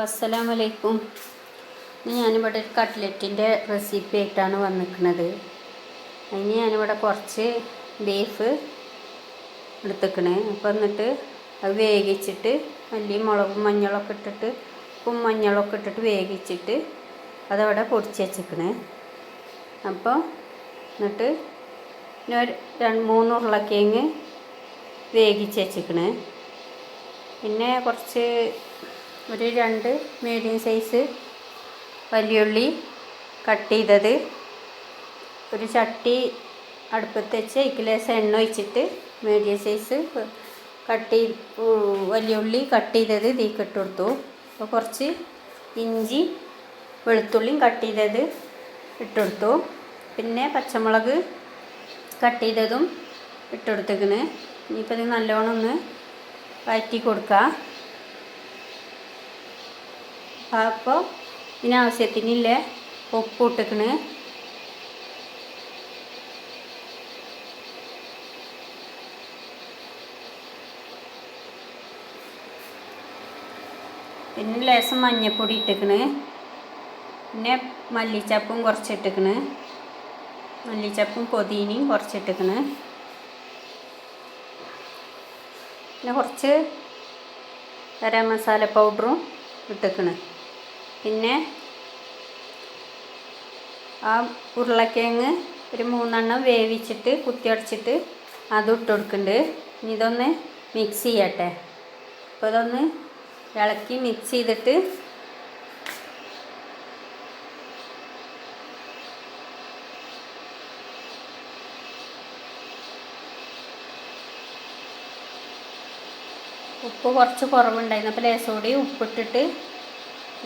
അസ്സലാമു അലൈക്കും. ഞാനിവിടെ ഒരു കട്ട്ലറ്റിൻ്റെ റെസിപ്പി ആയിട്ടാണ് വന്നിരിക്കുന്നത്. അതിന് ഞാനിവിടെ കുറച്ച് ബീഫ് എടുത്തിക്കണേ. അപ്പോൾ എന്നിട്ട് അത് വേവിച്ചിട്ട് മല്ലിയും മുളകും മഞ്ഞളൊക്കെ ഇട്ടിട്ട് ഉപ്പും മഞ്ഞളൊക്കെ ഇട്ടിട്ട് വേവിച്ചിട്ട് അതവിടെ പൊടിച്ച് വെച്ചിക്കണേ. അപ്പോൾ എന്നിട്ട് പിന്നെ ഒരു 2-3 ഉരുളക്കിഴങ്ങ് വേവിച്ച് വെച്ചിക്കണേ. പിന്നെ കുറച്ച് ഒരു 2 മീഡിയം സൈസ് വലിയുള്ളി കട്ട് ചെയ്തത്, ഒരു ചട്ടി അടുപ്പത്ത് വെച്ച് അതിൽ ലേശം എണ്ണ ഒഴിച്ചിട്ട് മീഡിയം സൈസ് വലിയുള്ളി കട്ട് ചെയ്തത് ഇതിലേക്ക് ഇട്ട് കൊടുത്തു. അപ്പോൾ കുറച്ച് ഇഞ്ചി വെളുത്തുള്ളിയും കട്ട് ചെയ്തത് ഇട്ട് കൊടുത്തു. പിന്നെ പച്ചമുളക് കട്ട് ചെയ്തതും ഇട്ട് കൊടുത്തേക്കണ്. ഇനിയിപ്പോൾ ഇത് നല്ലോണം ഒന്ന് വഴറ്റി കൊടുക്കുക. അപ്പോൾ ഇതിനാവശ്യത്തിനില്ല ഉപ്പ് ഇട്ടിക്കണ്. പിന്നെ ലേശം മഞ്ഞൾപ്പൊടി ഇട്ടിക്കണ്. പിന്നെ മല്ലിച്ചപ്പും കുറച്ചിട്ടിക്കണ്. മല്ലിച്ചപ്പും പുതിനയും കുറച്ചിട്ടിക്കണ്. പിന്നെ കുറച്ച് ഗരം മസാല പൗഡറും ഇട്ടിക്കണ്. പിന്നെ ആ ഉരുളക്കിഴങ്ങ് ഒരു 3 എണ്ണം വേവിച്ചിട്ട് കുത്തിയടച്ചിട്ട് അതും ഇട്ട് കൊടുക്കുന്നുണ്ട്. ഇനി ഇതൊന്ന് മിക്സ് ചെയ്യട്ടെ. അപ്പോൾ ഇതൊന്ന് ഇളക്കി മിക്സ് ചെയ്തിട്ട് ഉപ്പ് കുറച്ച് കുറവുണ്ടായിരുന്നു. അപ്പോൾ ലേശം കൂടി ഉപ്പിട്ടിട്ട്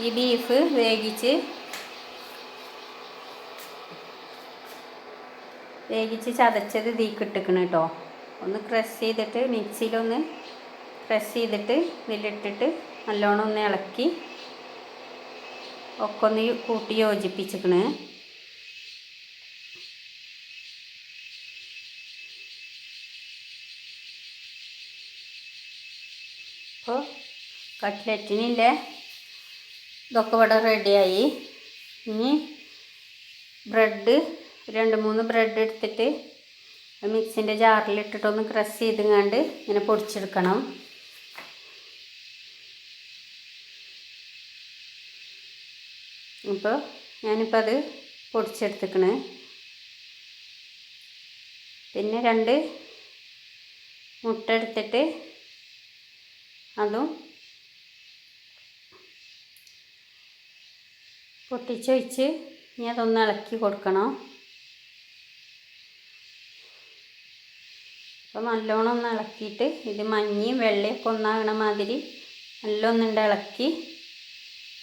ഈ ബീഫ് വേവിച്ച് ചതച്ചത് ഇതിലേക്ക് ഇട്ടിക്കണം കേട്ടോ. ഒന്ന് ക്രഷ് ചെയ്തിട്ട് മിക്സിയിലൊന്ന് ക്രഷ് ചെയ്തിട്ട് ഇതിലിട്ടിട്ട് നല്ലോണം ഒന്ന് ഇളക്കി ഒക്കെ ഒന്ന് കൂട്ടി യോജിപ്പിച്ചിക്കണ്. അപ്പോൾ കട്ട്ലറ്റിനില്ലേ ഇതൊക്കെ ഇവിടെ റെഡിയായി. ഇനി ബ്രെഡ് 2-3 ബ്രെഡ് എടുത്തിട്ട് മിക്സിൻ്റെ ജാറിലിട്ടിട്ടൊന്ന് ക്രഷ് ചെയ്തുകൊണ്ട് ഇങ്ങനെ പൊടിച്ചെടുക്കണം. അപ്പോൾ ഞാനിപ്പോൾ അത് പൊടിച്ചെടുത്തിക്കണ്. പിന്നെ 2 മുട്ട എടുത്തിട്ട് അതും പൊട്ടിച്ചൊഴിച്ച് ഇനി അതൊന്ന് ഇളക്കി കൊടുക്കണം. അപ്പോൾ നല്ലോണം ഒന്ന് ഇളക്കിയിട്ട് ഇത് മഞ്ഞയും വെള്ളയൊക്കെ ഒന്നാകണ മാതിരി നല്ലൊന്നുണ്ട് ഇളക്കി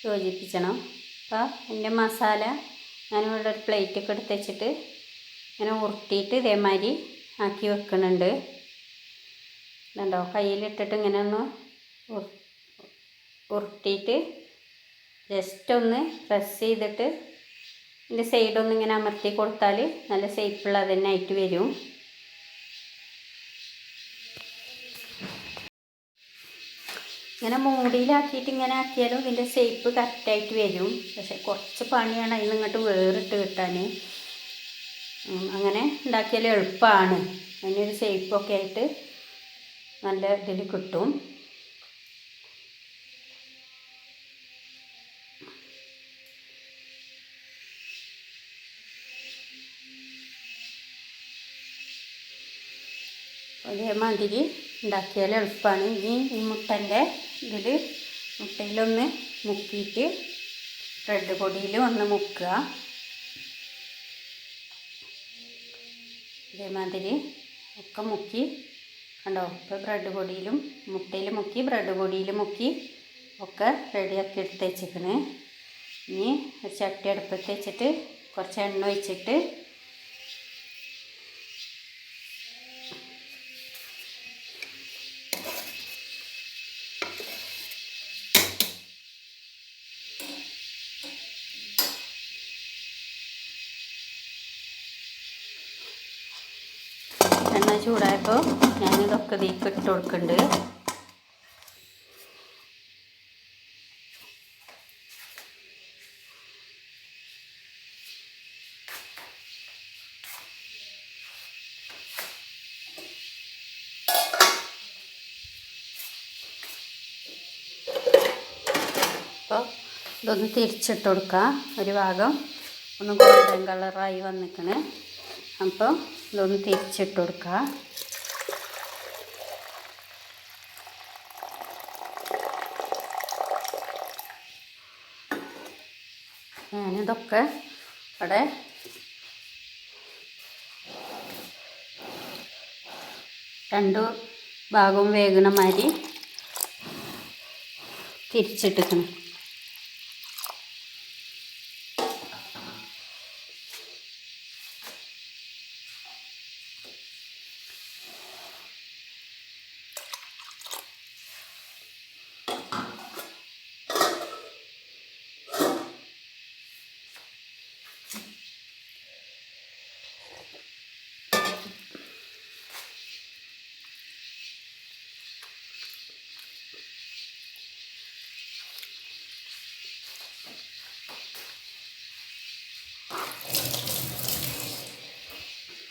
യോജിപ്പിക്കണം. അപ്പോൾ എൻ്റെ മസാല ഞാനിവിടെ ഒരു പ്ലേറ്റൊക്കെ എടുത്ത് വെച്ചിട്ട് ഇങ്ങനെ ഉരുട്ടിയിട്ട് ഇതേമാതിരി ആക്കി വെക്കുന്നുണ്ട്. ഇതുണ്ടോ, കയ്യിലിട്ടിട്ട് ഇങ്ങനെ ഒന്ന് ഉരുട്ടിയിട്ട് ജസ്റ്റ് ഒന്ന് പ്രസ് ചെയ്തിട്ട് ഇതിൻ്റെ സൈഡൊന്ന് ഇങ്ങനെ അമർത്തി കൊടുത്താൽ നല്ല ഷേപ്പുള്ള തന്നെ ആയിട്ട് വരും. ഇങ്ങനെ മൂടിയിലാക്കിയിട്ട് ഇങ്ങനെ ആക്കിയാലും ഇതിൻ്റെ ഷേപ്പ് കറക്റ്റായിട്ട് വരും. പക്ഷെ കുറച്ച് പണിയാണ് അതിൽ നിന്നിട്ട് വേറിട്ട് കിട്ടാൻ. അങ്ങനെ ഉണ്ടാക്കിയാൽ എളുപ്പമാണ്. അതിനൊരു ഷേപ്പൊക്കെ ആയിട്ട് നല്ല ഇതിൽ കിട്ടും. അതേമാതിരി ഉണ്ടാക്കിയാൽ എളുപ്പമാണ്. ഇനി ഈ മുട്ടൻ്റെ മുട്ടയിലൊന്ന് മുക്കിയിട്ട് ബ്രെഡ് പൊടിയിൽ ഒന്ന് മുക്കുക. ഇതേമാതിരി ഒക്കെ മുക്കി കണ്ടോ. ഇപ്പോൾ ബ്രെഡ് പൊടിയിലും മുട്ടയിൽ മുക്കി ബ്രെഡ് പൊടിയിൽ മുക്കി ഒക്കെ റെഡിയാക്കി എടുത്ത് വെച്ചിക്കണ്. ഇനി ഒരു ചട്ടി അടുപ്പത്ത് വെച്ചിട്ട് കുറച്ച് എണ്ണ ഒഴിച്ചിട്ട് എണ്ണ ചൂടായപ്പോൾ ഞാനിതൊക്കെ ഇതിലേക്ക് ഇട്ട് കൊടുക്കുന്നുണ്ട്. അപ്പോൾ ഇതൊന്ന് തിരിച്ചിട്ട് കൊടുക്കാം. ഒരു ഭാഗം ഒന്ന് ഗോൾഡൻ കളറായി വന്നിക്കണ്. അപ്പോൾ ഇതൊന്ന് തിരിച്ചിട്ട് കൊടുക്കാം. ഞാനിതൊക്കെ ഇവിടെ രണ്ടു ഭാഗവും വേഗണ മാതിരി തിരിച്ചിട്ടിക്കണം.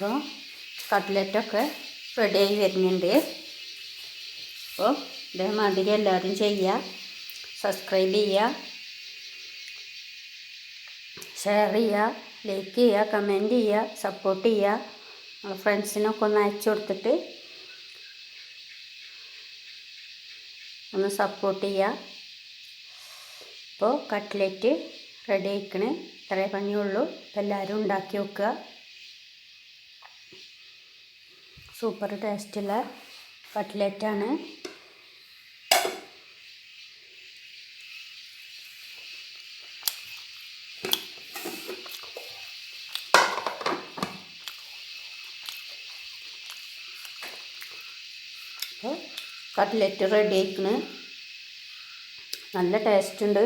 അപ്പോൾ കട്ട്ലറ്റൊക്കെ റെഡിയായി വരുന്നുണ്ട്. അപ്പോൾ ഇതേമാതിരി എല്ലാവരും ചെയ്യുക, സബ്സ്ക്രൈബ് ചെയ്യുക, ഷെയർ ചെയ്യുക, ലൈക്ക് ചെയ്യുക, കമൻറ്റ് ചെയ്യുക, സപ്പോർട്ട് ചെയ്യുക. ഫ്രണ്ട്സിനൊക്കെ ഒന്ന് അയച്ചു കൊടുത്തിട്ട് ഒന്ന് സപ്പോർട്ട് ചെയ്യുക. അപ്പോൾ കട്ട്ലറ്റ് റെഡി ആയിക്കണേ. ഇത്രേ പണിയുള്ളൂ. എല്ലാവരും ഉണ്ടാക്കി വെക്കുക. സൂപ്പർ ടേസ്റ്റുള്ള കട്ട്ലറ്റാണ്. അപ്പോൾ കട്ട്ലറ്റ് റെഡി ആയിക്കണ്. നല്ല ടേസ്റ്റ് ഉണ്ട്.